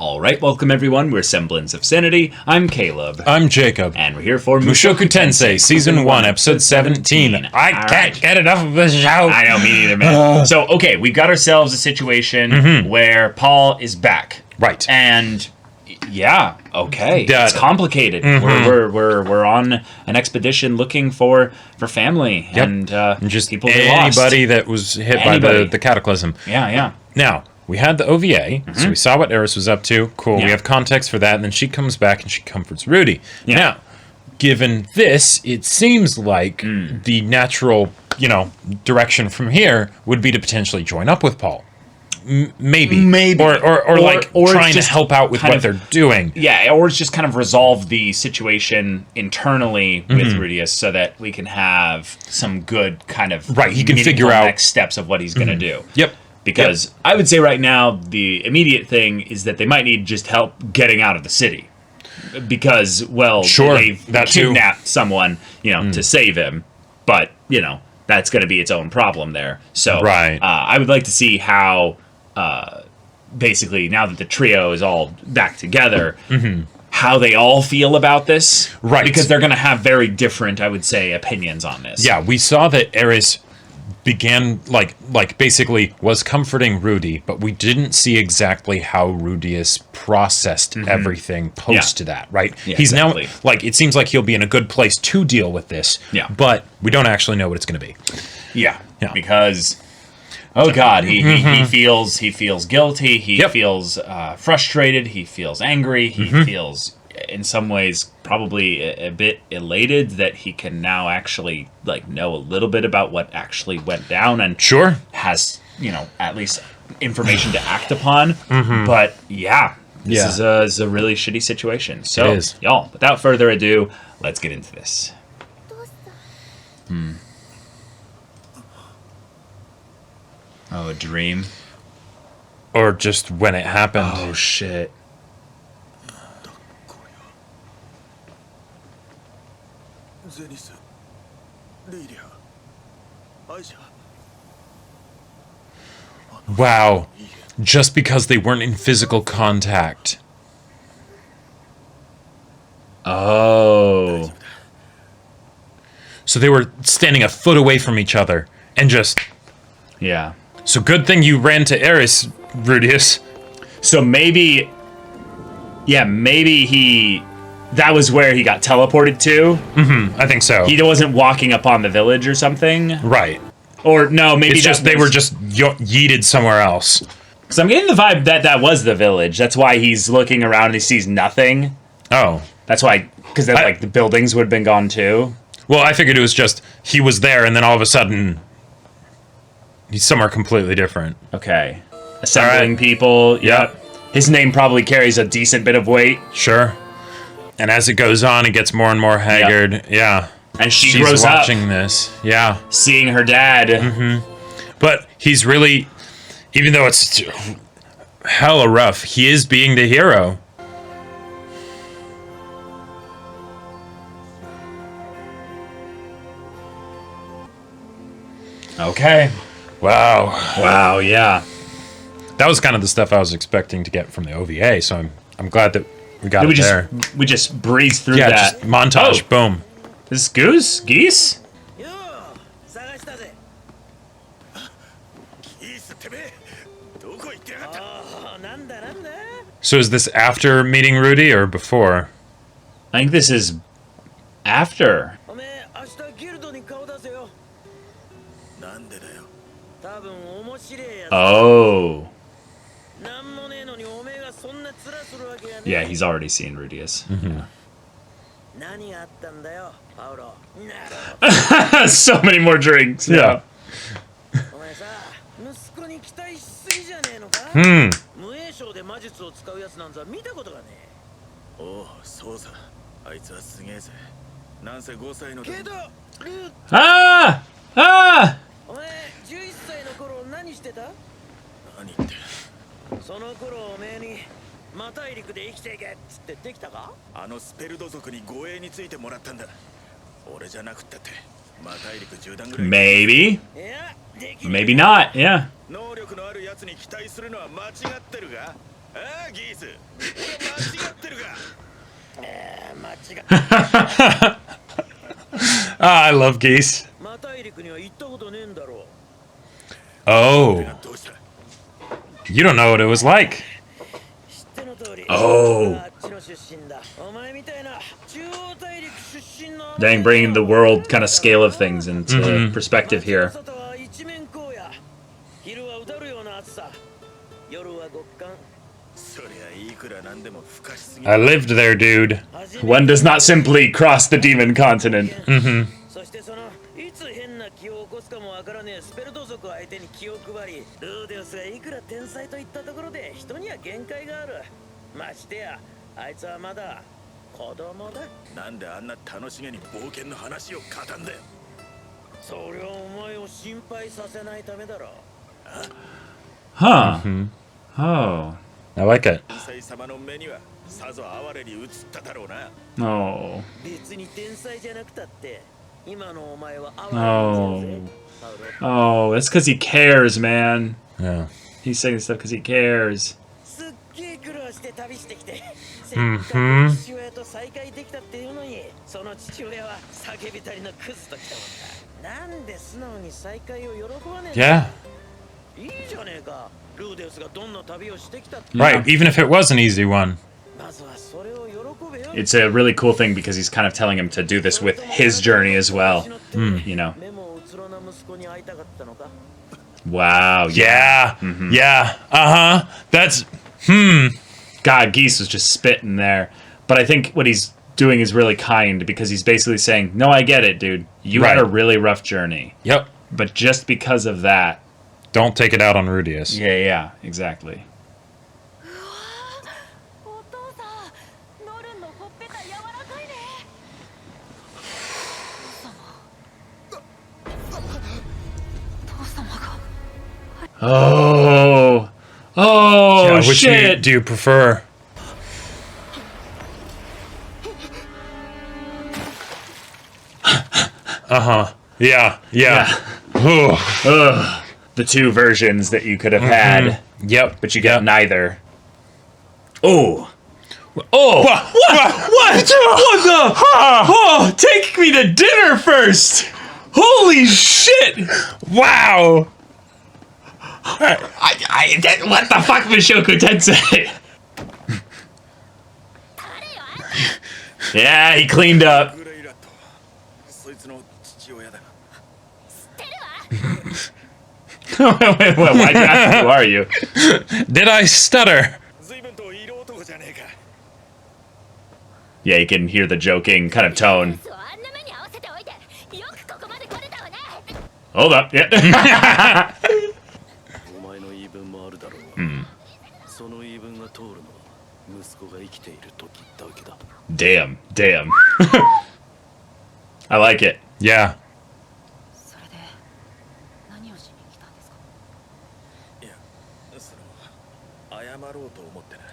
Alright, welcome everyone, we're Semblance of Sanity, I'm Caleb. I'm Jacob. And we're here for Mushoku Tensei, Season 1, Episode 17. I can't get enough of this show. I know, me neither, man. So, okay, we've got ourselves a situation where Paul is back. Right. And, yeah, okay, it's complicated. We're on an expedition looking for family and just people anybody that was hit by the cataclysm. Yeah. Now, we had the OVA, so we saw what Eris was up to. Cool, we have context for that, and then she comes back and she comforts Rudy. Yeah. Now, given this, it seems like the natural, direction from here would be to potentially join up with Paul. Maybe. Or trying to help out with what they're doing. Yeah, or it's just kind of resolve the situation internally with Rudeus so that we can have some good kind of he can figure out next steps of what he's going to do. Yep. Because I would say right now, the immediate thing is that they might need just help getting out of the city. Because, they've kidnapped someone, to save him. But, that's going to be its own problem there. So I would like to see how, basically, now that the trio is all back together, how they all feel about this. Right. Because they're going to have very different, I would say, opinions on this. Yeah, we saw that Eris began basically was comforting Rudy, but we didn't see exactly how Rudeus processed everything post to that, right? Yeah, he's now it seems like he'll be in a good place to deal with this. Yeah. But we don't actually know what it's going to be. Yeah. Because God, he feels guilty, he feels frustrated, he feels angry, he feels in some ways probably a bit elated that he can now actually know a little bit about what actually went down and has at least information to act upon. But this is a really shitty situation. So y'all, without further ado, let's get into this. Oh, a dream? Or just when it happened. Oh shit. Wow. Just because they weren't in physical contact. Oh. So they were standing a foot away from each other and just... Yeah. So good thing you ran to Eris, Rudeus. So maybe that was where he got teleported to. I think so. He wasn't walking up on the village or something. Right. Or no, maybe they were just yeeted somewhere else. Because I'm getting the vibe that was the village. That's why he's looking around and he sees nothing. Oh. That's why, because the buildings would have been gone too. Well, I figured it was just he was there and then all of a sudden he's somewhere completely different. Okay. Assembling people. Yep. His name probably carries a decent bit of weight. Sure. And as it goes on, it gets more and more haggard. Yep. Yeah. And she's grows watching up, this. Yeah. Seeing her dad. But he's really, even though it's hella rough, he is being the hero. Okay. Wow, yeah. That was kind of the stuff I was expecting to get from the OVA, so I'm glad that we got it there. We just breezed through that. Yeah, just montage, boom. This is Geese? So is this after meeting Rudy or before? I think this is after. Oh. Yeah, he's already seen Rudeus. So many more drinks. Yeah. Ah! Ah! Maybe. Maybe not, yeah. I love Geese. Oh. You don't know what it was like. Oh. Dang, bringing the world kind of scale of things into perspective here. I lived there, dude. One does not simply cross the demon continent. Mm-hmm. Huh. Oh. I like it. Oh. Oh. Oh, that's because he cares, man. Yeah. He's saying stuff because he cares. Yeah. Right, even if it was an easy one. It's a really cool thing because he's kind of telling him to do this with his journey as well. You know. Wow. Yeah. Yeah. Uh-huh. That's... God, Geese was just spitting there. But I think what he's doing is really kind because he's basically saying, no, I get it, dude. You had a really rough journey. Yep. But just because of that... Don't take it out on Rudeus. Yeah, exactly. Oh. Oh, yeah, which shit. do you prefer? Uh-huh. Yeah. Ugh. The two versions that you could have had. Yep. But you get neither. Oh. Oh! What? What the? Oh, take me to dinner first! Holy shit! Wow! What the fuck, Mushoku Tensei? Yeah, he cleaned up. wait, why'd you ask who are you? Did I stutter? Yeah, you can hear the joking kind of tone. Hold up, yeah. Damn. I like it. Yeah.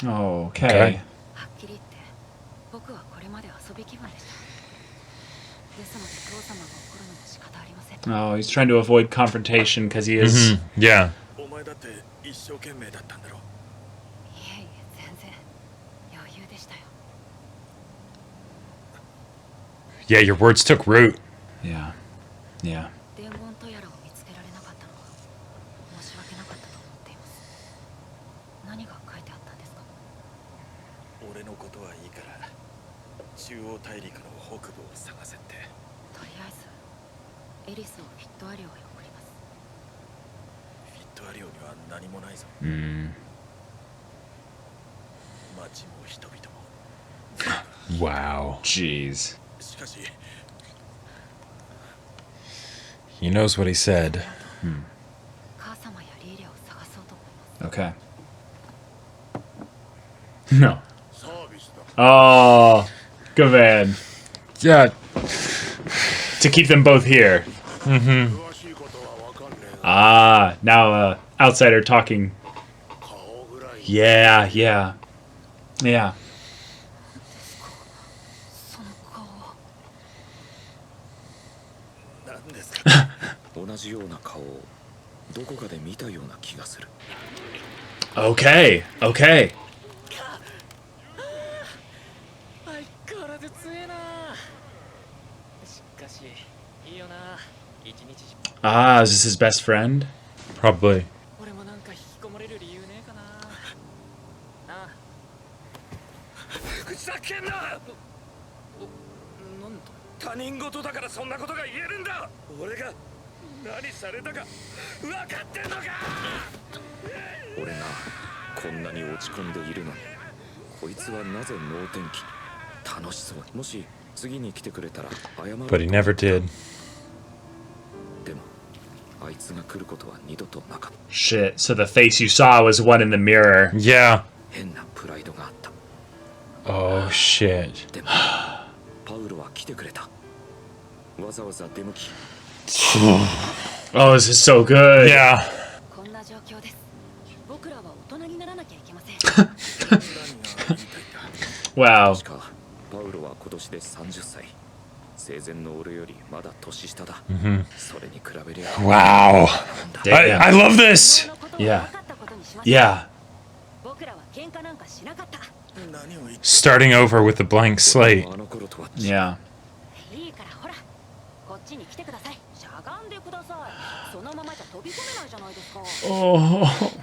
Oh, okay. Oh, he's trying to avoid confrontation because he is... Yeah. Yeah, your words took root. Yeah. Wow. Jeez. He knows what he said. Okay. No. Oh, good man. Yeah. To keep them both here. Ah, now outsider talking. Yeah. Okay. Ah, is this his best friend? Probably. But he never did. Shit, so the face you saw was one in the mirror. Yeah. Oh, shit. Oh, this is so good. Yeah. Wow. Wow. Damn. I love this. Yeah. Yeah. Starting over with a blank slate. Yeah. Oh.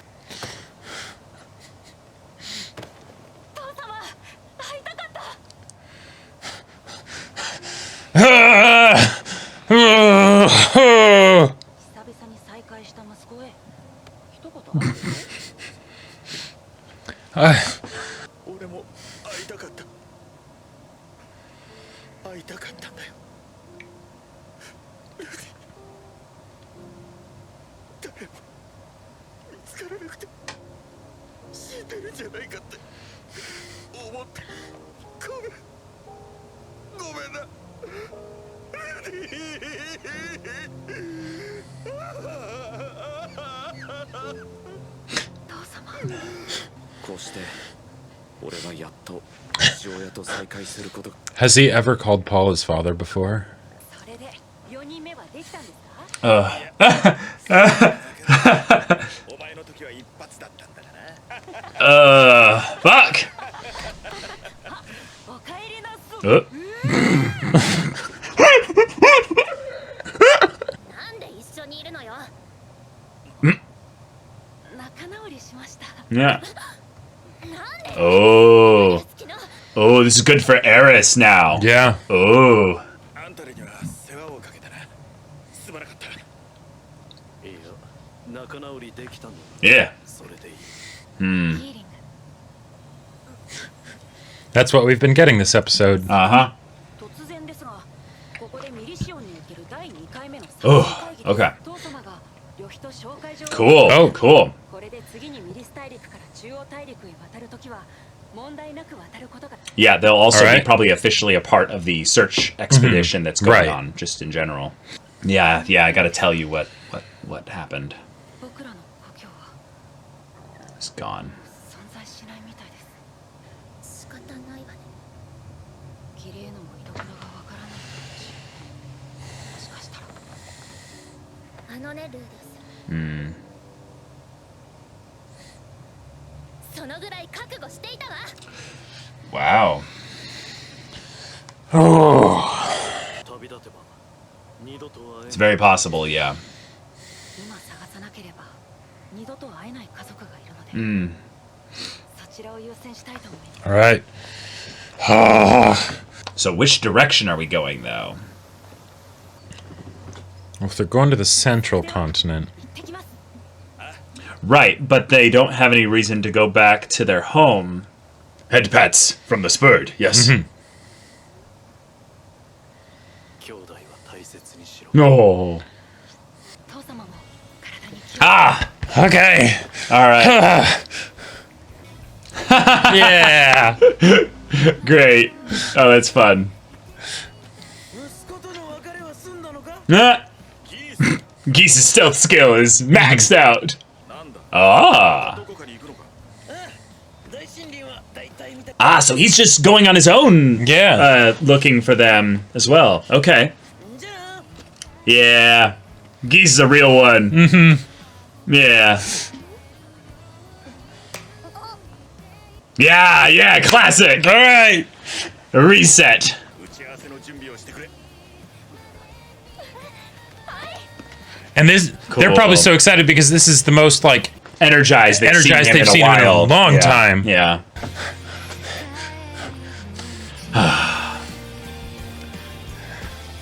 Has he ever called Paul his father before? Fuck! Yeah. Oh. Oh, this is good for Eris now. Yeah. Oh. Yeah. That's what we've been getting this episode. Uh-huh. Oh, okay. Cool. Oh. Cool. Yeah, they'll also be probably officially a part of the search expedition that's going on, just in general. Yeah, I gotta tell you what happened. It's gone. Wow. Oh. It's very possible, yeah. All right. So which direction are we going, though? Well, if they're going to the central continent. Right, but they don't have any reason to go back to their home. Head pats from the spurred, yes. No. Ah! Okay. All right. Yeah. Great. Oh, that's fun. Ah! Geese's stealth skill is maxed out. Ah. Ah, so he's just going on his own. Yeah. Looking for them as well. Okay. Yeah. Geese is a real one. Mm-hmm. Yeah. Yeah, classic. All right. Reset. And they're probably so excited because this is the most like energized they've seen him in a long time. Yeah.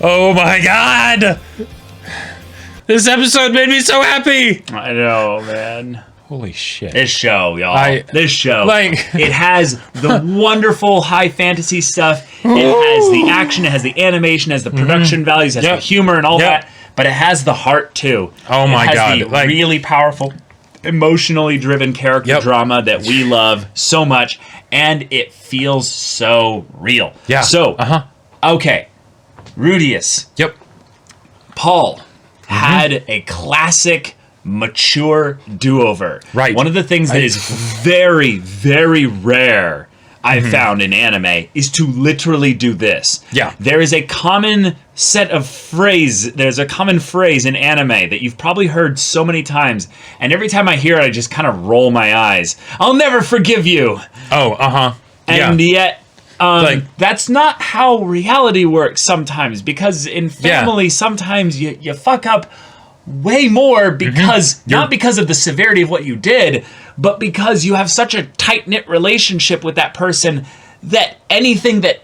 Oh my god! This episode made me so happy! I know, man. Holy shit. This show, y'all. This show. It has the wonderful high fantasy stuff. It has the action, it has the animation, it has the production values, it has the humor and all that. But it has the heart, too. Oh my god. It has the really powerful, emotionally driven character drama that we love so much. And it feels so real. Yeah. So, okay. Rudeus. Yep. Paul had a classic, mature do-over. Right. One of the things that is very, very rare I've found in anime is to literally do this. Yeah. There is a common set of there's a common phrase in anime that you've probably heard so many times, and every time I hear it, I just kind of roll my eyes. I'll never forgive you. Oh, And yet, that's not how reality works sometimes, because in family, sometimes you fuck up way more because, not because of the severity of what you did, but because you have such a tight-knit relationship with that person that anything that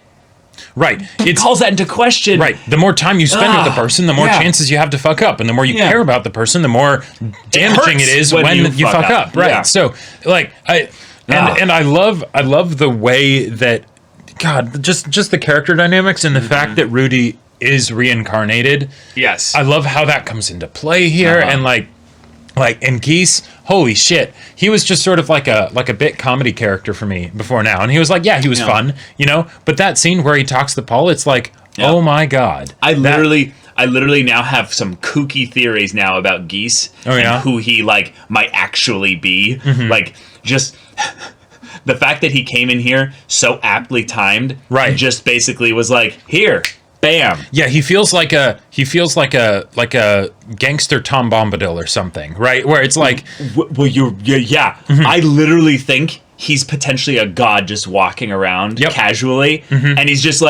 it calls that into question. Right. The more time you spend with the person, the more chances you have to fuck up. And the more you care about the person, the more damaging it is when you fuck up. Right. Yeah. So, and I love the way that, God, just the character dynamics and the fact that Rudy is reincarnated. Yes. I love how that comes into play here. And and Geese, holy shit, he was just sort of like a bit comedy character for me before now, and he was he was fun, But that scene where he talks to Paul, it's like, oh my god, I literally now have some kooky theories now about Geese and who he might actually be, just. The fact that he came in here so aptly timed, just basically was here. Bam. Yeah, he feels like a gangster Tom Bombadil or something, right? Where it's like, I literally think he's potentially a god just walking around casually, and he's just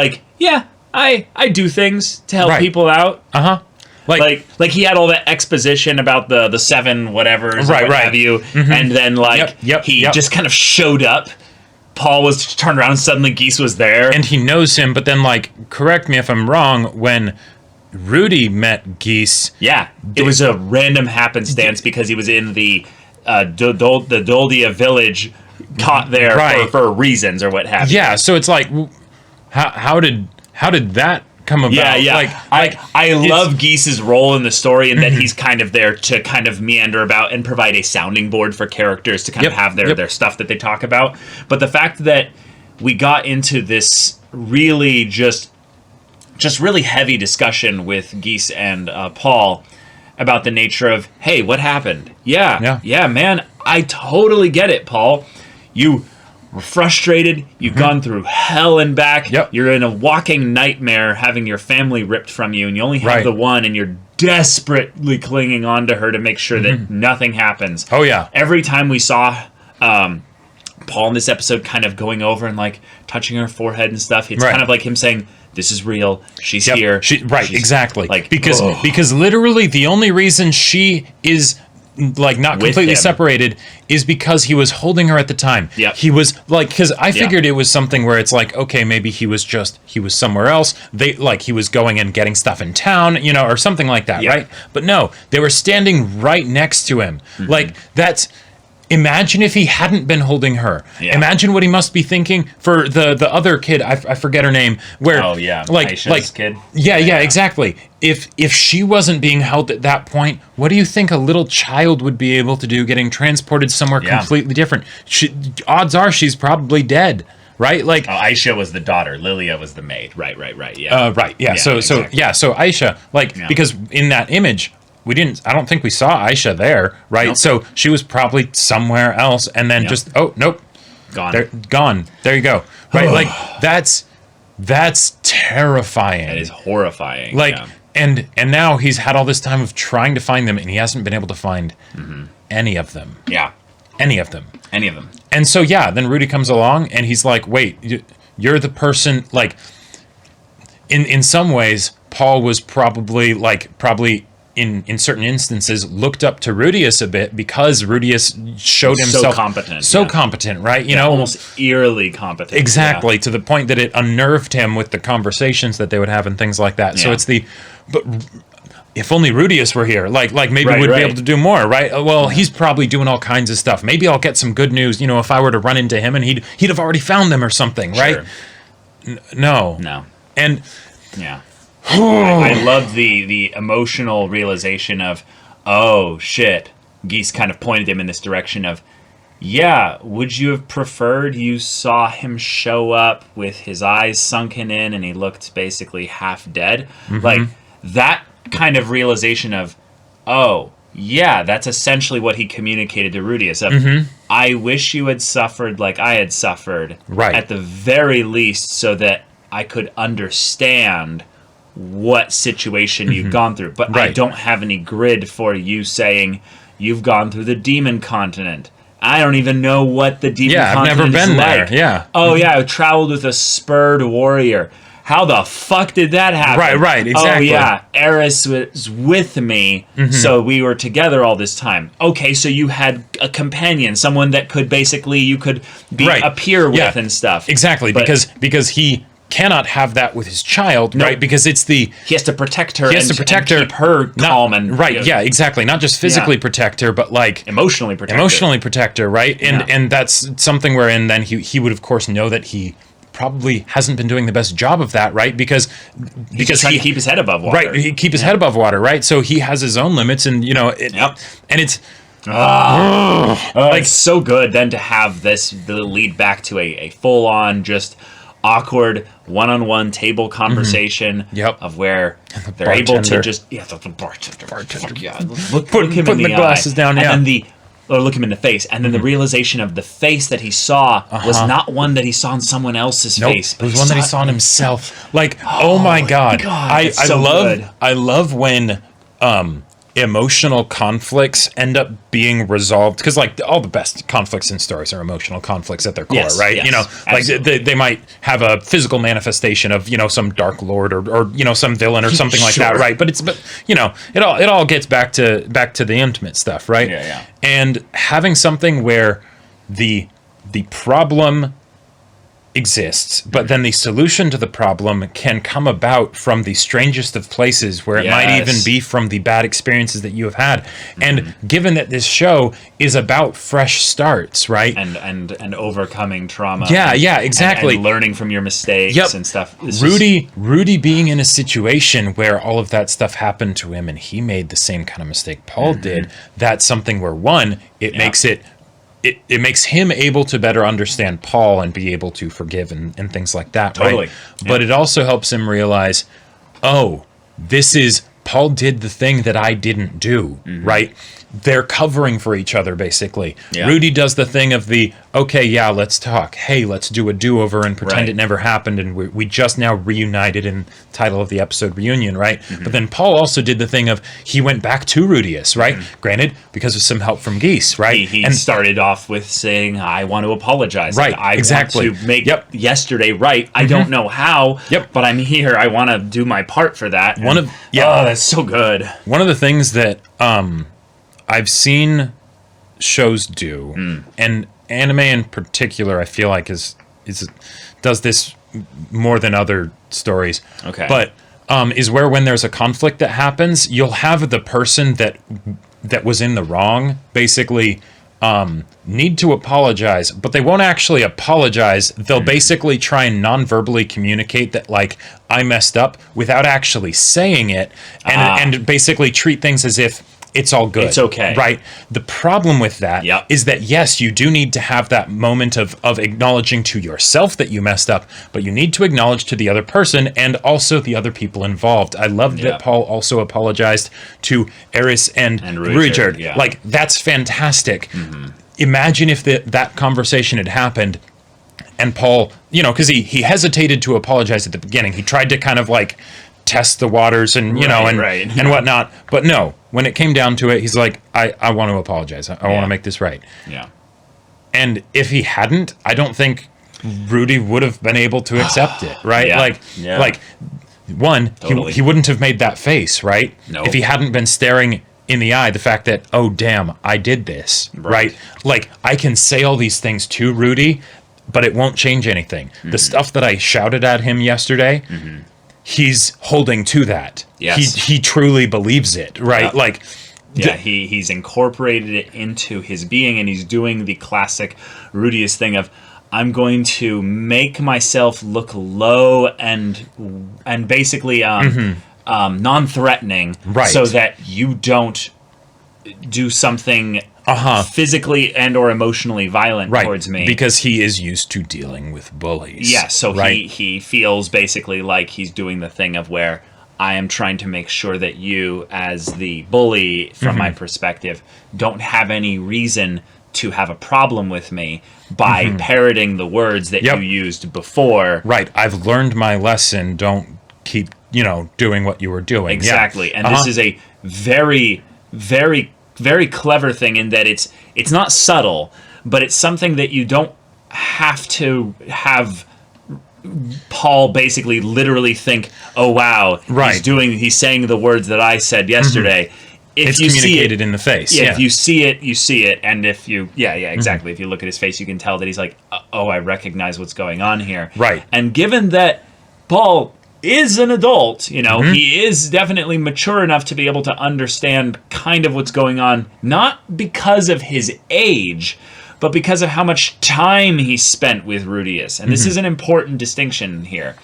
I do things to help people out. Like he had all that exposition about the seven whatevers, what have you, and then he just kind of showed up. Paul was turned around and suddenly Geese was there. And he knows him, but then, correct me if I'm wrong, when Rudy met Geese... Yeah, it was a random happenstance because he was in the Doldia village, caught there for reasons or what have you. Yeah, so it's how did that come about? Yeah. I love Geese's role in the story, and that he's kind of there to kind of meander about and provide a sounding board for characters to kind of have their stuff that they talk about. But the fact that we got into this really just really heavy discussion with Geese and Paul about the nature of, hey, what happened? Yeah, man, I totally get it, Paul. You were frustrated, you've gone through hell and back, you're in a walking nightmare having your family ripped from you, and you only have the one, and you're desperately clinging on to her to make sure that nothing happens. Oh yeah. Every time we saw Paul in this episode kind of going over and touching her forehead and stuff, it's kind of like him saying, this is real, she's here. Exactly. Because literally the only reason she is not completely separated is because he was holding her at the time. Yeah. He was because I figured it was something where it's okay, maybe he was somewhere else. He was going and getting stuff in town, or something like that, right? But no, they were standing right next to him. That's... Imagine if he hadn't been holding her. Yeah. Imagine what he must be thinking for the other kid. I forget her name. Where Aisha's kid. Yeah, exactly. If she wasn't being held at that point, what do you think a little child would be able to do, getting transported somewhere completely different? Odds are she's probably dead. Right, Aisha was the daughter, Lilia was the maid. Right, yeah. So Aisha, because in that image, I don't think we saw Aisha there, right? Nope. So she was probably somewhere else, and then nope, gone. There you go. Right, that's terrifying. That is horrifying. And now he's had all this time of trying to find them, and he hasn't been able to find any of them. Yeah, any of them. And so then Rudy comes along, and he's like, "Wait, you're the person." In some ways, Paul was probably in certain instances looked up to Rudeus a bit because Rudeus showed himself so competent, right? You know, almost eerily competent. Exactly, to the point that it unnerved him with the conversations that they would have and things like that. So it's but if only Rudeus were here, like maybe we'd be able to do more, right? Well, he's probably doing all kinds of stuff. Maybe I'll get some good news, you know, if I were to run into him and he'd have already found them or something, right? No. And I love the emotional realization of, oh shit, Geese kind of pointed him in this direction of, yeah, would you have preferred you saw him show up with his eyes sunken in and he looked basically half dead? Like that kind of realization of, oh yeah, that's essentially what he communicated to Rudeus of, I wish you had suffered like I had suffered, at the very least, so that I could understand what situation you've gone through, but I don't have any grid for you saying you've gone through the demon continent. I don't even know what the demon continent is like. I've never been there. Yeah. Oh yeah, I traveled with a spurred warrior. How the fuck did that happen? Right, exactly. Oh yeah, Eris was with me, so we were together all this time. Okay, so you had a companion, someone that could basically you could appear with and stuff. Exactly, but, because he cannot have that with his child, right? Because it's he has to protect her. He has to protect her, keep her calm and exactly. Not just physically protect her, but like emotionally protect her, right? And that's something wherein then he would of course know that he probably hasn't been doing the best job of that, right? Because he keep his head above water, right? He keep his head above water, right? So he has his own limits, and you know, and it's. Like so good then to have the lead back to a full-on just awkward one-on-one table conversation of where they're able to just the bartender look him in the glasses down and then look him in the face, and then the realization of the face that he saw was not one that he saw in someone else's face. It was one that he saw in himself. Like, oh my god, I love when emotional conflicts end up being resolved, because like all the best conflicts in stories are emotional conflicts at their core, right? Yes, you know, absolutely. Like they might have a physical manifestation of, you know, some dark lord or you know, some villain or something like that, right? But you know, it all gets back to the intimate stuff, right? And having something where the problem exists, but then the solution to the problem can come about from the strangest of places, where it might even be from the bad experiences that you have had. And given that this show is about fresh starts, right? And overcoming trauma. Exactly. And learning from your mistakes and stuff. Rudy being in a situation where all of that stuff happened to him and he made the same kind of mistake Paul did, that's something where it makes it makes him able to better understand Paul and be able to forgive and things like that. Totally. Right? But it also helps him realize, oh, Paul did the thing that I didn't do, right? They're covering for each other, basically. Rudy does the thing of let's talk. Hey, let's do a do-over and pretend it never happened, and we just now reunited in the title of the episode, Reunion, right? But then Paul also did the thing of, he went back to Rudeus, right? Granted, because of some help from Geese, right? He started off with saying, I want to apologize. Right, I exactly. want to make yesterday right. I don't know how, but I'm here. I want to do my part for that. Oh, that's so good. One of the things that I've seen shows do, and anime in particular, I feel like does this more than other stories. Okay. But is where when there's a conflict that happens, you'll have the person that was in the wrong basically need to apologize, but they won't actually apologize. They'll basically try and non-verbally communicate that, like, I messed up, without actually saying it, and basically treat things as if it's all good. It's okay. Right? The problem with that is that, yes, you do need to have that moment of acknowledging to yourself that you messed up, but you need to acknowledge to the other person and also the other people involved. I love that Paul also apologized to Eris and Richard. Like, that's fantastic. Imagine if that conversation had happened and Paul, you know, because he hesitated to apologize at the beginning. He tried to kind of like test the waters and and whatnot, but no, when it came down to it, he's like, I want to apologize. I want to make this right. And if he hadn't, I don't think Rudy would have been able to accept it, right? Like one, Totally. he wouldn't have made that face, right? No. If he hadn't been staring in the eye the fact that, oh, damn, I did this, right? Like, I can say all these things to Rudy, but it won't change anything. The stuff that I shouted at him yesterday, he's holding to that. Yes. He truly believes it, right? Yep. Like, yeah, he's incorporated it into his being, and he's doing the classic Rudeus thing of, I'm going to make myself look low and basically non-threatening, Right. so that you don't do something physically and or emotionally violent towards me. Because he is used to dealing with bullies. Yeah, so right? he feels basically like he's doing the thing of where I am trying to make sure that you, as the bully, from my perspective, don't have any reason to have a problem with me by parroting the words that you used before. Right. I've learned my lesson. Don't keep, doing what you were doing. Exactly. Yeah. And this is a very, very, very clever thing in that it's not subtle, but it's something that you don't have to have Paul basically literally think, oh wow, he's saying the words that I said yesterday. If it's you communicated see it, in the face. if you see it, you see it. And if you, exactly. If you look at his face, you can tell that he's like, oh, I recognize what's going on here. Right. And given that Paul is an adult, he is definitely mature enough to be able to understand kind of what's going on, not because of his age, but because of how much time he spent with Rudeus. And this is an important distinction here,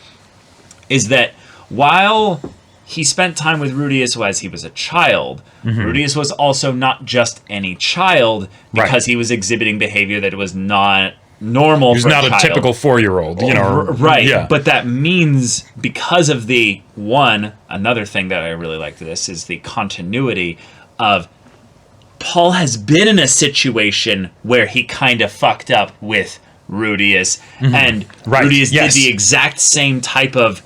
is that while he spent time with Rudeus as he was a child, Rudeus was also not just any child, because he was exhibiting behavior that was not normal for a child. He's not a typical 4-year-old, Right, yeah. But that means, because of another thing that I really like to this is the continuity of Paul has been in a situation where he kind of fucked up with Rudeus, and Rudeus did the exact same type of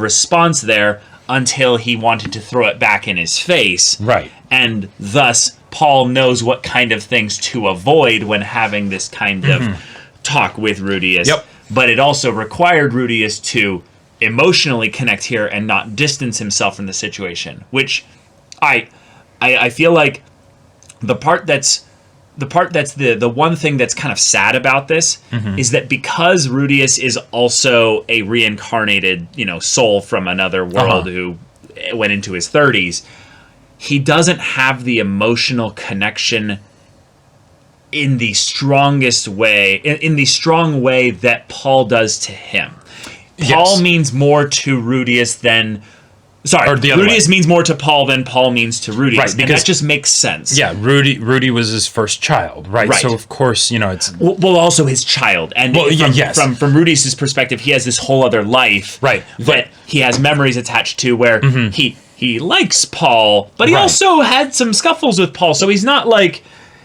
response there until he wanted to throw it back in his face. Right. And thus, Paul knows what kind of things to avoid when having this kind of talk with Rudeus. Yep. But it also required Rudeus to emotionally connect here and not distance himself from the situation, which I feel like the one thing that's kind of sad about this is that because Rudeus is also a reincarnated, soul from another world who went into his 30s, he doesn't have the emotional connection in the strongest way, in the strong way that Paul does to him. Paul means more to Rudeus than... Rudeus means more to Paul than Paul means to Rudeus. Right, because, and that just makes sense. Yeah, Rudy was his first child, right? So, of course, it's... Well, also his child. And from Rudeus' perspective, he has this whole other life that he has memories attached to where he likes Paul, but he also had some scuffles with Paul. So he's not like...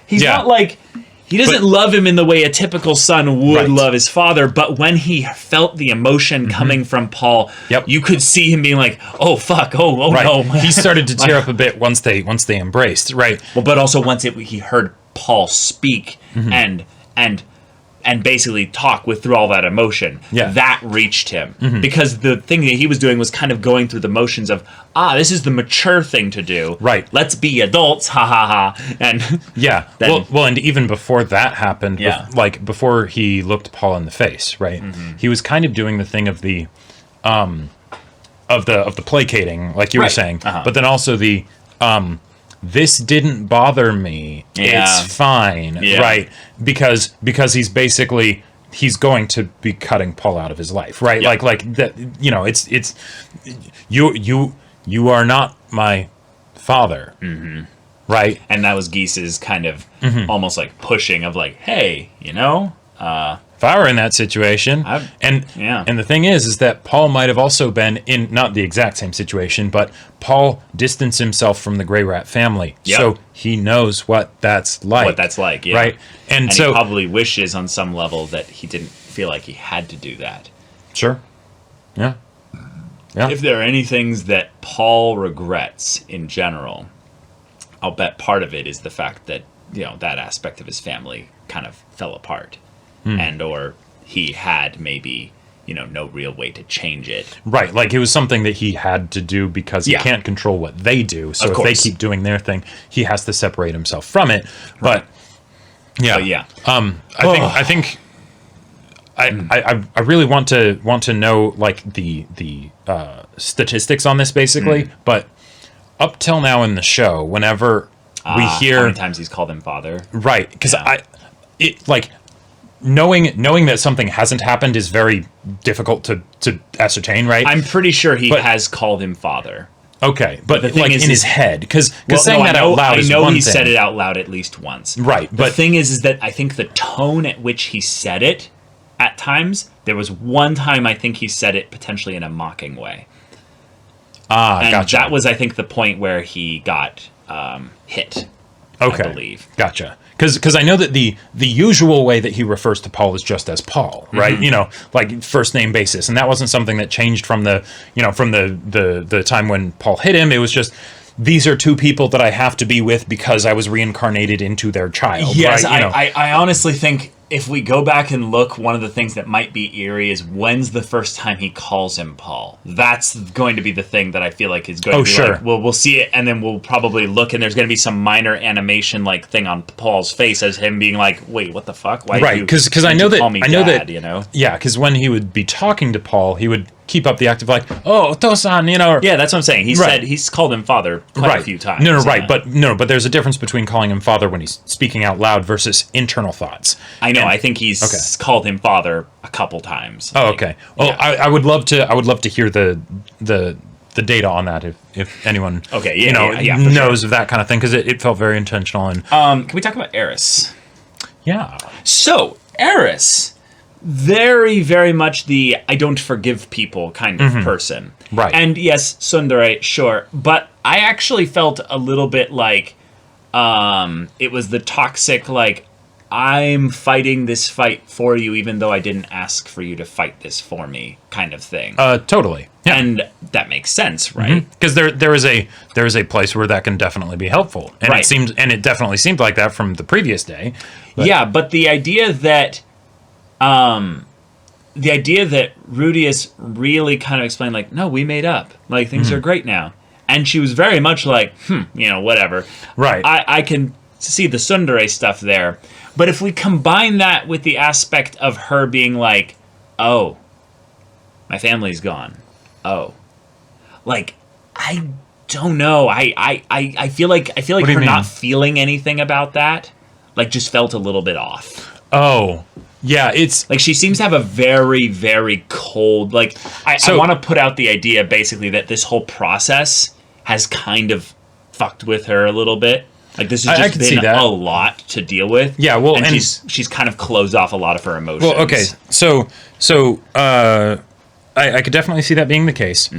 He doesn't love him in the way a typical son would love his father, but when he felt the emotion coming from Paul, you could see him being like, "Oh fuck, oh no." He started to tear up a bit once they embraced, right? Well, but also once he heard Paul speak and basically talk through all that emotion, that reached him. Because the thing that he was doing was kind of going through the motions of, this is the mature thing to do. Right. Let's be adults, ha ha ha. And well, and even before that happened, before he looked Paul in the face, right? He was kind of doing the thing of the placating, like you were saying, but then also the this didn't bother me. It's fine, right? Because he's basically going to be cutting Paul out of his life, right? Like that. It's you are not my father, right? And that was Geese's kind of almost like pushing of like, hey, if I were in that situation, and the thing is that Paul might have also been in not the exact same situation, but Paul distanced himself from the Grey Rat family, so he knows what that's like. Right? And so he probably wishes on some level that he didn't feel like he had to do that. Sure. Yeah. If there are any things that Paul regrets in general, I'll bet part of it is the fact that that aspect of his family kind of fell apart. And or he had maybe no real way to change it. Right, like it was something that he had to do because he can't control what they do. So if they keep doing their thing, he has to separate himself from it. But I really want to know like the statistics on this basically. But up till now in the show, whenever we hear how many times he's called him father, right? Because knowing that something hasn't happened is very difficult to ascertain, right? I'm pretty sure he has called him father. Okay, but the thing like is, in his head, because saying that out loud is one thing. I know he said it out loud at least once. Right, but the thing is that I think the tone at which he said it, at times, there was one time I think he said it potentially in a mocking way. And gotcha. That was, I think, the point where he got hit. Okay, I believe. Gotcha. Because I know that the usual way that he refers to Paul is just as Paul, right? Like first name basis, and that wasn't something that changed from the time when Paul hit him. It was just, these are two people that I have to be with because I was reincarnated into their child. Yes, right? I honestly think if we go back and look, one of the things that might be eerie is when's the first time he calls him Paul. That's going to be the thing that I feel like is going to be like, well, we'll see it, and then we'll probably look, and there's going to be some minor animation like thing on Paul's face as him being like, wait, what the fuck? Why right, because I know that, dad, Yeah, because when he would be talking to Paul, he would keep up the act of like, oh, Tosan, Yeah, that's what I'm saying. He said he's called him father quite a few times. But there's a difference between calling him father when he's speaking out loud versus internal thoughts. I know. I think he's called him father a couple times. Oh, okay. Well, I would love to hear the data on that if anyone knows of that kind of thing, because it felt very intentional. And can we talk about Eris? Yeah. So Eris, very, very much the I don't forgive people kind of person. Right. And yes, tsundere, sure. But I actually felt a little bit like it was the toxic, like, I'm fighting this fight for you even though I didn't ask for you to fight this for me kind of thing. Totally. Yeah. And that makes sense, right? Because there is a place where that can definitely be helpful. And it definitely seemed like that from the previous day. But the idea that Rudeus really kind of explained, like, no, we made up. Like, things are great now. And she was very much like, whatever. Right. I can see the tsundere stuff there. But if we combine that with the aspect of her being like, oh, my family's gone. Oh. Like, I don't know. I feel like her not feeling anything about that, like, just felt a little bit off. Oh. Yeah, it's like she seems to have a very, very cold, like, I want to put out the idea basically that this whole process has kind of fucked with her a little bit. Like, this has just been a lot to deal with. Yeah, well, and she's kind of closed off a lot of her emotions. Well, okay, so I could definitely see that being the case.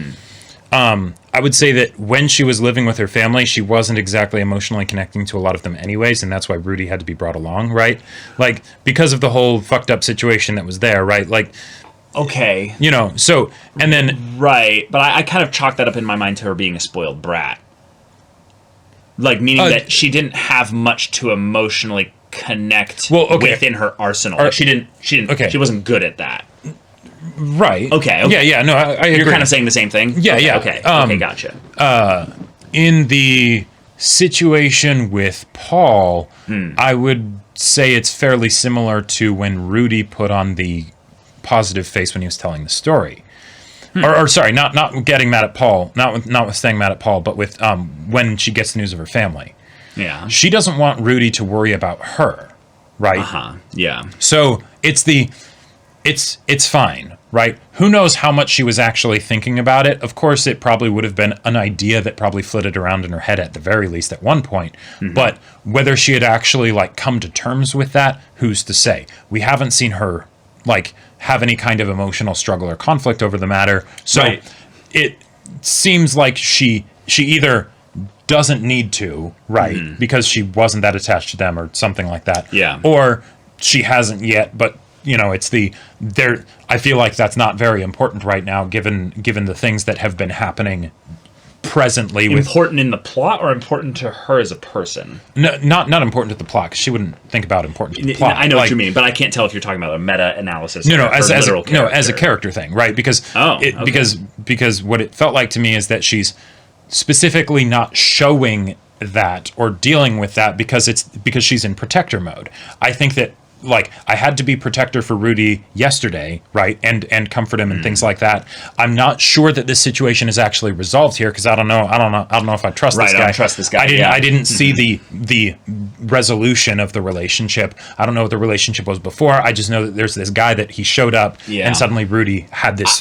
I would say that when she was living with her family, she wasn't exactly emotionally connecting to a lot of them anyways, and that's why Rudy had to be brought along, right? Like, because of the whole fucked up situation that was there, right? Like, okay. So, and then... Right, but I kind of chalked that up in my mind to her being a spoiled brat. Like, meaning that she didn't have much to emotionally connect within her arsenal. Like, she didn't. She wasn't good at that. Right. Okay. Yeah. No, I agree. You're kind of saying the same thing. Yeah. Okay. Okay. Gotcha. In the situation with Paul, I would say it's fairly similar to when Rudy put on the positive face when he was telling the story. Or sorry, not getting mad at Paul, not with staying mad at Paul, but with when she gets the news of her family. Yeah. She doesn't want Rudy to worry about her, right? Yeah. So it's fine, right? Who knows how much she was actually thinking about it? Of course, it probably would have been an idea that probably flitted around in her head at the very least at one point. But whether she had actually like come to terms with that, who's to say? We haven't seen her like have any kind of emotional struggle or conflict over the matter. So it seems like she either doesn't need to, right? Because she wasn't that attached to them or something like that. Yeah. Or she hasn't yet, but it's I feel like that's not very important right now, given the things that have been happening presently with important in the plot or important to her as a person. no, not important to the plot, because she wouldn't think about important to the plot. I know what you mean, but I can't tell if you're talking about a meta analysis. No, as a character thing, right? Because because what it felt like to me is that she's specifically not showing that or dealing with that because she's in protector mode. I think that, like, I had to be protector for Rudy yesterday, right, and comfort him and things like that. I'm not sure that this situation is actually resolved here, because I don't know if I trust this guy. I don't trust this guy. I didn't see the resolution of the relationship. I don't know what the relationship was before. I just know that there's this guy that he showed up, and suddenly Rudy had this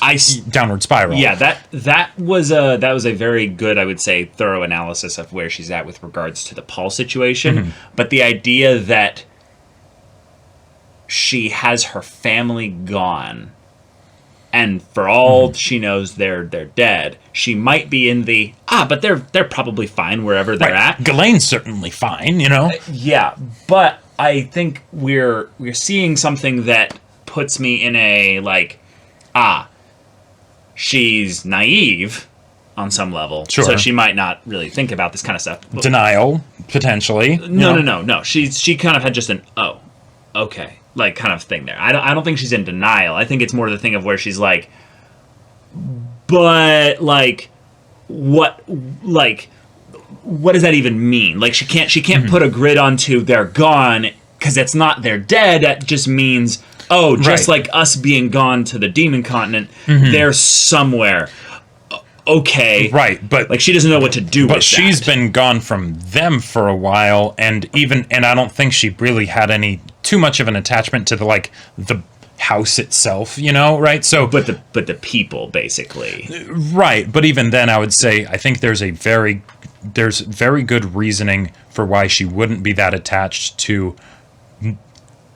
downward spiral. Yeah, that was a very good, I would say, thorough analysis of where she's at with regards to the Paul situation. But the idea that she has her family gone, and for all she knows they're dead. She might be in the but they're probably fine wherever they're at. Ghislaine's certainly fine, you know. Yeah, but I think we're seeing something that puts me in a like, she's naive on some level, so she might not really think about this kind of stuff. Denial, potentially. No. She kind of had just an okay, like, kind of thing there. I don't think she's in denial. I think it's more the thing of where she's like, but like, what does that even mean? Like, she can't put a grid onto they're gone, because it's not they're dead. That just means just like us being gone to the demon continent, they're somewhere. Okay, right, but like, she doesn't know what to do. But she's been gone from them for a while, and I don't think she really had too much of an attachment to the house itself, you know, right? So, but the people, basically, right. But even then, I would say I think there's very good reasoning for why she wouldn't be that attached to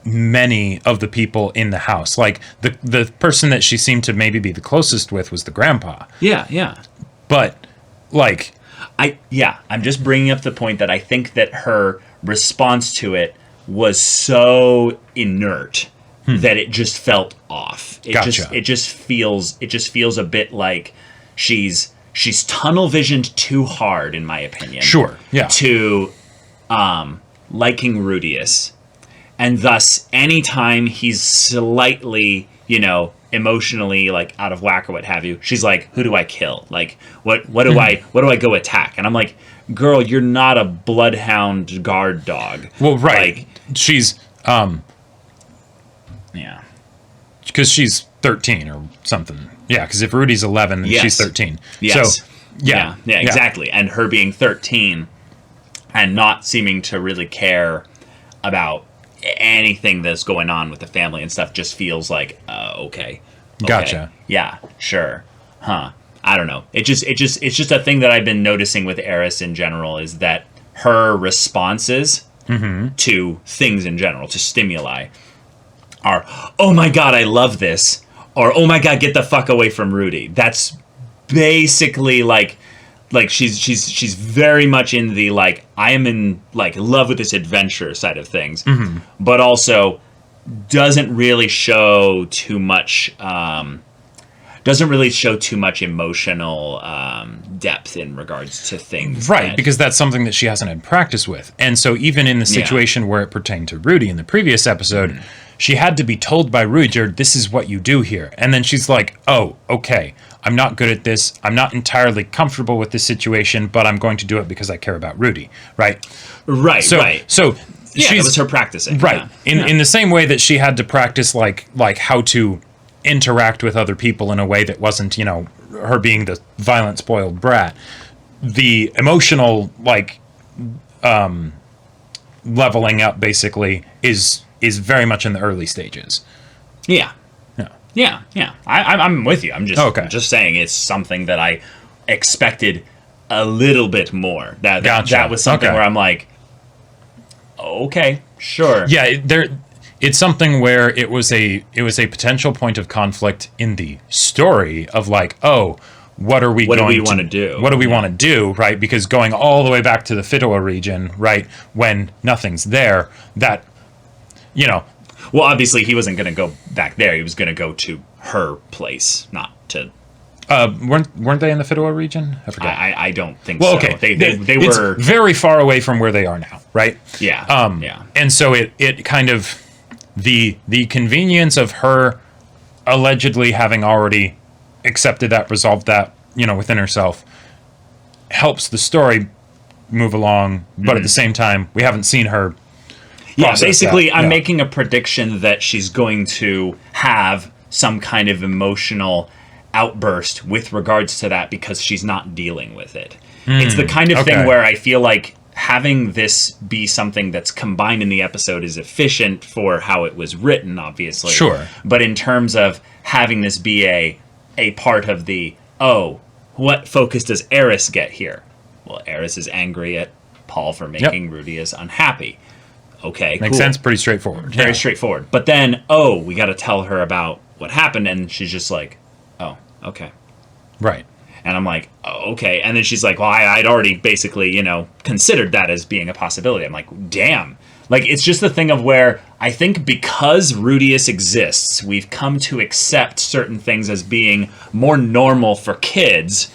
many of the people in the house. Like, the person that she seemed to maybe be the closest with was the grandpa. Yeah. But, like, I'm just bringing up the point that I think that her response to it was so inert that it just felt off. It just feels a bit like she's tunnel visioned too hard, in my opinion. Sure. Yeah. To liking Rudeus. And thus, anytime he's slightly, emotionally, like, out of whack or what have you, she's like, who do I kill? Like, what do I go attack? And I'm like, girl, you're not a bloodhound guard dog. Well, right. Like, she's, yeah. Because she's 13 or something. Yeah, because if Rudy's 11, then she's 13. Yes. So, yeah, exactly. And her being 13 and not seeming to really care about anything that's going on with the family and stuff just feels like okay. Gotcha. Yeah, sure. I don't know. It's just a thing that I've been noticing with Eris in general, is that her responses to things in general, to stimuli, are, oh my god, I love this, or oh my god, get the fuck away from Rudy. That's basically like she's very much in the, like, I am in, like, love with this adventure side of things, but also doesn't really show too much emotional depth in regards to things, right? Because that's something that she hasn't had practice with. And so even in the situation where it pertained to Rudy in the previous episode, she had to be told by Rudy, this is what you do here. And then she's like, oh, okay, I'm not good at this. I'm not entirely comfortable with this situation, but I'm going to do it because I care about Rudy, right? Right, So yeah, it was her practicing. Right. Yeah. In the same way that she had to practice, like how to interact with other people in a way that wasn't, her being the violent, spoiled brat. The emotional, like, leveling up, basically, is very much in the early stages. Yeah. I'm with you. I'm just saying it's something that I expected a little bit more. That was something where I'm like, okay, sure. Yeah, it's something where it was a potential point of conflict in the story of, like, oh, what do we want to do? What do we want to do, right? Because going all the way back to the Fitoa region, right, when nothing's there, that, Well, obviously, he wasn't going to go back there. He was going to go to her place, not to Weren't they in the Fidua region? I forget. I don't think Well, so. okay. They it's were very far away from where they are now, right? Yeah. Yeah. And so it kind of the convenience of her allegedly having already accepted that, resolved that, within herself, helps the story move along. But at the same time, we haven't seen her. Yeah, basically, that. I'm making a prediction that she's going to have some kind of emotional outburst with regards to that because she's not dealing with it. It's the kind of thing where I feel like having this be something that's combined in the episode is efficient for how it was written, obviously. Sure. But in terms of having this be a part of the, what focus does Eris get here? Well, Eris is angry at Paul for making Rudeus unhappy. Okay, Makes sense. Pretty straightforward. Very straightforward. But then, we got to tell her about what happened, and she's just like, oh, okay. Right. And I'm like, oh, okay. And then she's like, well, I'd already basically, considered that as being a possibility. I'm like, damn. Like, it's just the thing of where I think because Rudeus exists, we've come to accept certain things as being more normal for kids.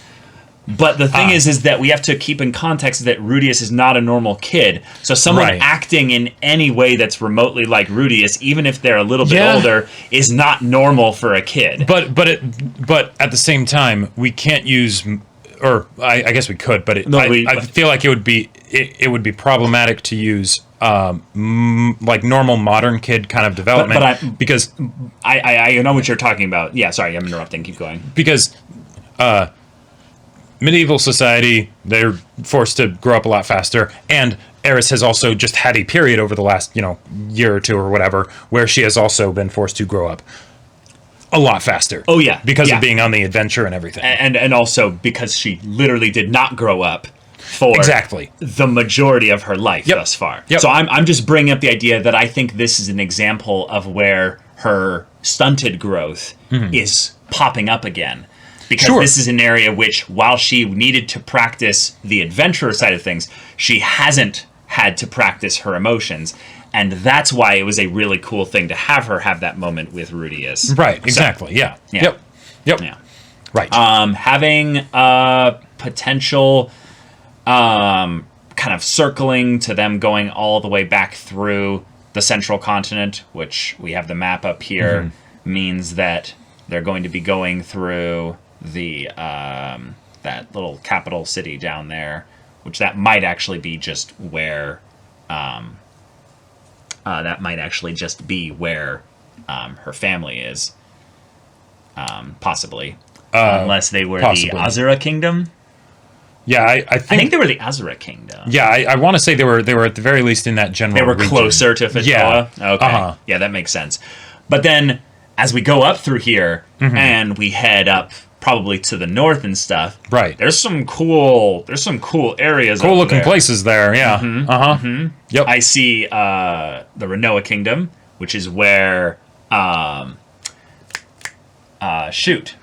But the thing is that we have to keep in context that Rudeus is not a normal kid. So someone acting in any way that's remotely like Rudeus, even if they're a little bit older, is not normal for a kid. But at the same time, we can't use, or I guess we could, but I feel like it would be problematic to use like normal modern kid kind of development because I know what you're talking about. Yeah, sorry, I'm interrupting. Keep going. Because medieval society, they're forced to grow up a lot faster, and Eris has also just had a period over the last, year or two or whatever, where she has also been forced to grow up a lot faster. Oh, yeah. Because of being on the adventure and everything. And also because she literally did not grow up for the majority of her life thus far. Yep. So I'm just bringing up the idea that I think this is an example of where her stunted growth is popping up again. Because this is an area which, while she needed to practice the adventurer side of things, she hasn't had to practice her emotions. And that's why it was a really cool thing to have her have that moment with Rudeus. Right, exactly, so, Yep. Yeah. Right. Having a potential kind of circling to them going all the way back through the central continent, which we have the map up here, means that they're going to be going through the that little capital city down there, which that might actually be just where her family is, possibly, unless they were the Azura Kingdom. Yeah, I think they were the Azura Kingdom. Yeah, I want to say they were at the very least in that general. They were region. closer to Fatoa. Yeah. Okay. Yeah, that makes sense. But then, as we go up through here and we head up probably to the north and stuff. Right. There's some cool areas. Cool looking places there. Yeah. Yep. I see the Renoa Kingdom, which is where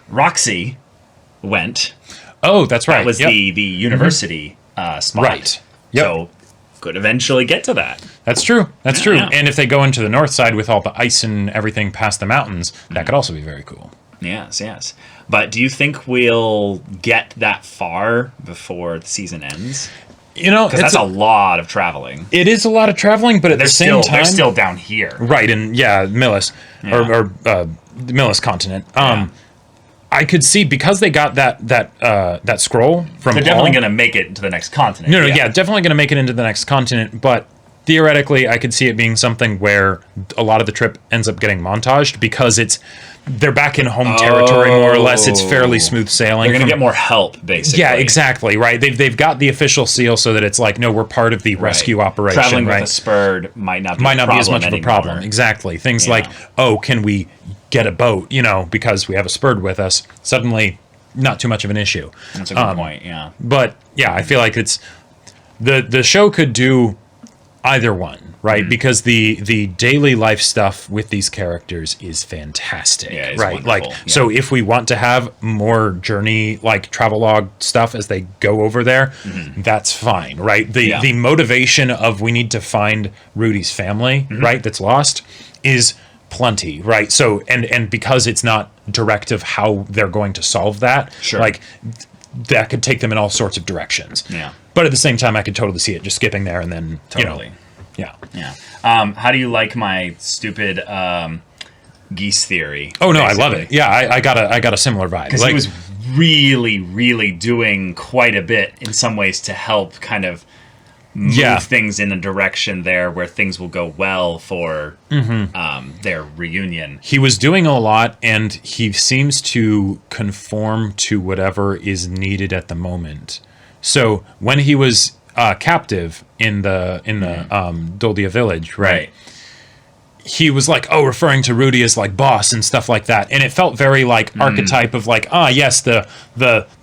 Roxy went. Oh, that's right. That was the university spot. Right. Yep. So could eventually get to that. That's true. That's true. Yeah. And if they go into the north side with all the ice and everything past the mountains, that could also be very cool. Yes. But do you think we'll get that far before the season ends? Because that's a lot of traveling. It is a lot of traveling, but at the same time, they're still down here. Right, and Millis, or the Millis continent. I could see, because they got that scroll from They're Paul, definitely going to make it to the next continent. No, definitely going to make it into the next continent, but theoretically, I could see it being something where a lot of the trip ends up getting montaged, because they're back in home territory, more or less. It's fairly smooth sailing. They're going to get more help, basically. Yeah, exactly, right. They've got the official seal so that it's like, no, we're part of the rescue operation. Traveling with a spurred might not be as much of a problem. Exactly. Things like, can we get a boat, because we have a spurred with us. Suddenly, not too much of an issue. That's a good point, yeah. But, I feel like it's... The show could do either one, right? Because the daily life stuff with these characters is fantastic, right? Wonderful. So if we want to have more journey, like travelogue stuff as they go over there, that's fine, right? The motivation of we need to find Rudy's family, right, that's lost, is plenty, right? So and because it's not direct of how they're going to solve that, Sure. like that could take them in all sorts of directions. Yeah. But at the same time, I could totally see it just skipping there and then Totally. Yeah. How do you like my stupid Geese theory? Oh no, basically? I love it. Yeah, I got a similar vibe. Because he was really, really doing quite a bit in some ways to help kind of move things in a direction there where things will go well for their reunion. He was doing a lot, and he seems to conform to whatever is needed at the moment. So when he was captive in the Doldia village, right? He was like, referring to Rudy as like boss and stuff like that, and it felt very like archetype of like, yes, the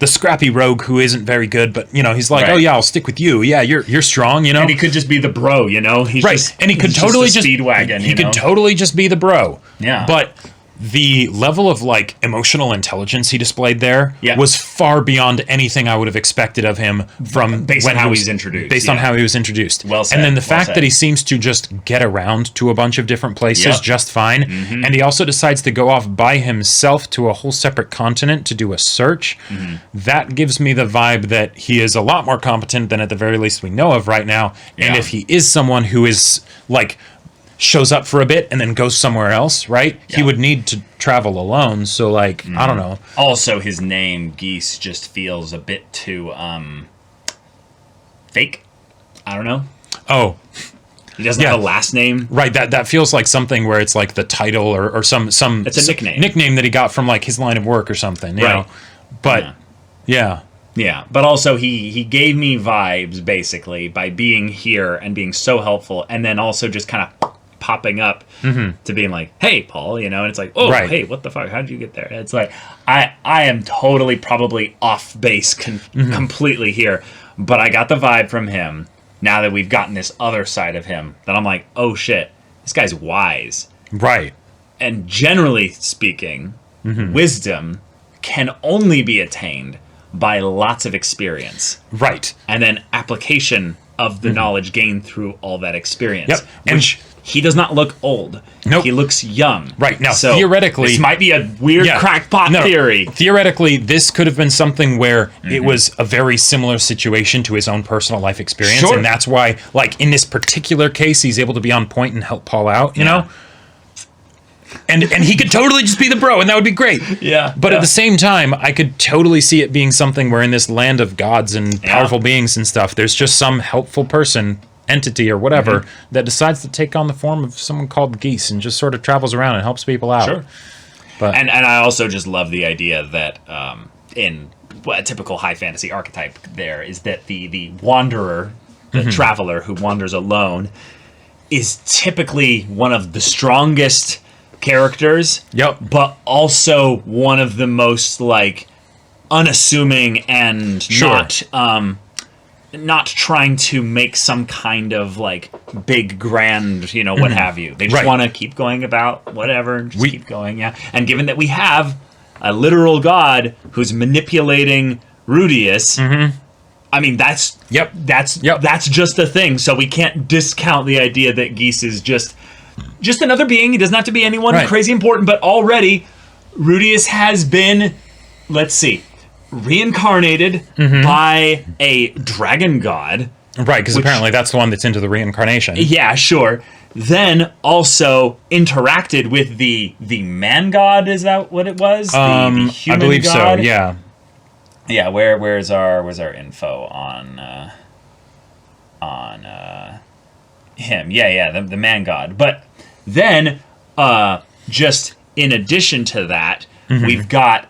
scrappy rogue who isn't very good, but he's like, oh yeah, I'll stick with you. Yeah, you're strong, And he could just be the bro, He's right, just, and he could totally just speedwagon. He could totally just be the bro. Yeah, but the level of like emotional intelligence he displayed there was far beyond anything I would have expected of him from based on how he's introduced. Based on how he was introduced. Well said. And then the fact that he seems to just get around to a bunch of different places just fine. And he also decides to go off by himself to a whole separate continent to do a search. That gives me the vibe that he is a lot more competent than at the very least we know of right now. And if he is someone who is like shows up for a bit and then goes somewhere else, right? He would need to travel alone. So like, I don't know. Also, his name Geese just feels a bit too fake. I don't know. Oh, he doesn't have a last name, right? That feels like something where it's like the title or some. It's a nickname that he got from like his line of work or something, you know. But yeah. But also he gave me vibes basically by being here and being so helpful, and then also just kind of popping up to being like, hey Paul, and it's like, hey, what the fuck, how did you get there? And it's like I am totally probably off base completely here, but I got the vibe from him now that we've gotten this other side of him that I'm like, oh shit, this guy's wise, right? And generally speaking, wisdom can only be attained by lots of experience, right? And then application of the knowledge gained through all that experience, which he does not look old. Nope. He looks young. Right. Now, so theoretically, this might be a weird crackpot theory. Theoretically, this could have been something where it was a very similar situation to his own personal life experience. Sure. And that's why, like, in this particular case, he's able to be on point and help Paul out, you know? And he could totally just be the bro, and that would be great. But at the same time, I could totally see it being something where in this land of gods and powerful beings and stuff, there's just some helpful person, entity or whatever, that decides to take on the form of someone called Geese and just sort of travels around and helps people out. Sure. But and I also just love the idea that in a typical high fantasy archetype there is that the wanderer, the traveler who wanders alone, is typically one of the strongest characters, but also one of the most like unassuming and not trying to make some kind of like big grand, what have you. They just want to keep going about whatever, just keep going, And given that we have a literal god who's manipulating Rudeus, I mean that's just a thing. So we can't discount the idea that Geese is just another being. He doesn't have to be anyone crazy important, but already Rudeus has been, let's see, reincarnated by a dragon god. Right, because apparently that's the one that's into the reincarnation. Yeah, sure. Then also interacted with the man god. Is that what it was? The human I believe god? so. Yeah. Yeah. Where's our info on him? Yeah. The man god. But then just in addition to that, we've got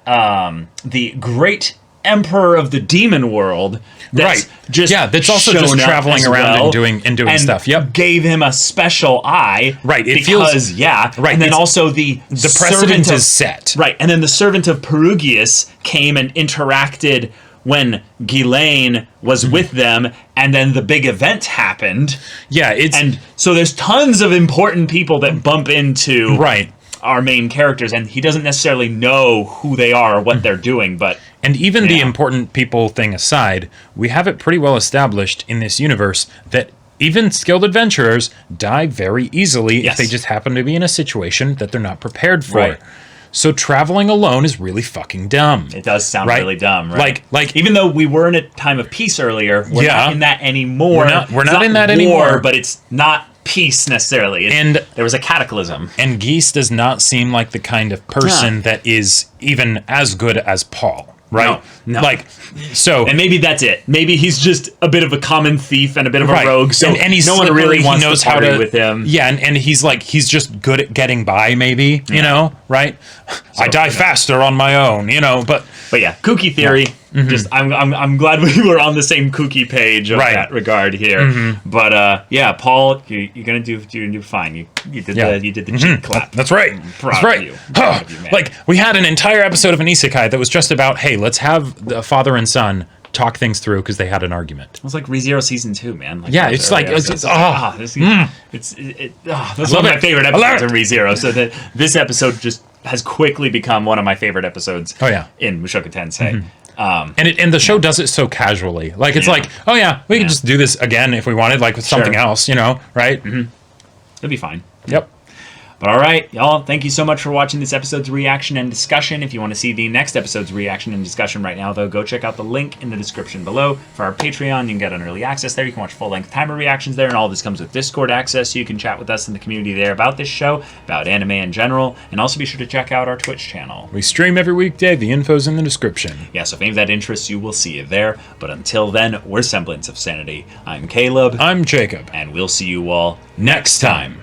the great emperor of the demon world. That's that's also just traveling around and doing stuff. Gave him a special eye. Right. And then also the precedent is set. Right. And then the servant of Perugius came and interacted when Ghislaine was with them, and then the big event happened. And so there's tons of important people that bump into our main characters, and he doesn't necessarily know who they are or what they're doing, but... And even the important people thing aside, we have it pretty well established in this universe that even skilled adventurers die very easily Yes. if they just happen to be in a situation that they're not prepared for. Right. So traveling alone is really fucking dumb. It does sound Right? really dumb, right? Like even though we were in a time of peace earlier, we're Yeah. not in that anymore. We're It's not in that war, anymore. but it's not peace necessarily. And- there was a cataclysm. And Geese does not seem like the kind of person that is even as good as Paul, right? No. Like, so... And maybe that's it. Maybe he's just a bit of a common thief and a bit of a Right. rogue. So and he's no one slippery, really he wants knows to party with him. Yeah, and he's like, he's just good at getting by, maybe, you know, right? I die faster on my own, you know, but yeah, kooky theory. Just I'm glad we were on the same kooky page of Right. that regard here. But yeah, Paul, you're gonna do fine. You did the cheek clap. that's right. Proud That's right. of you. Proud of you, man. Like, we had an entire episode of an isekai that was just about, hey, let's have the father and son talk things through because they had an argument. It was like ReZero season 2, man. Like Yeah, those it's like, early it's episodes. That's one of my favorite episodes in ReZero. So that this episode just has quickly become one of my favorite episodes. Oh, yeah. In Mushoku Tensei. And the show does it so casually. Like, it's like, oh yeah, we can just do this again if we wanted, like with something else, you know, right? It'll be fine. Yep. But all right, y'all, thank you so much for watching this episode's reaction and discussion. If you want to see the next episode's reaction and discussion right now, though, go check out the link in the description below for our Patreon. You can get an early access there. You can watch full-length timer reactions there, and all this comes with Discord access, so you can chat with us in the community there about this show, about anime in general, and also be sure to check out our Twitch channel. We stream every weekday. The info's in the description. Yeah, so if any of that interests you, we'll see you there. But until then, we're Semblance of Sanity. I'm Caleb. I'm Jacob. And we'll see you all next time.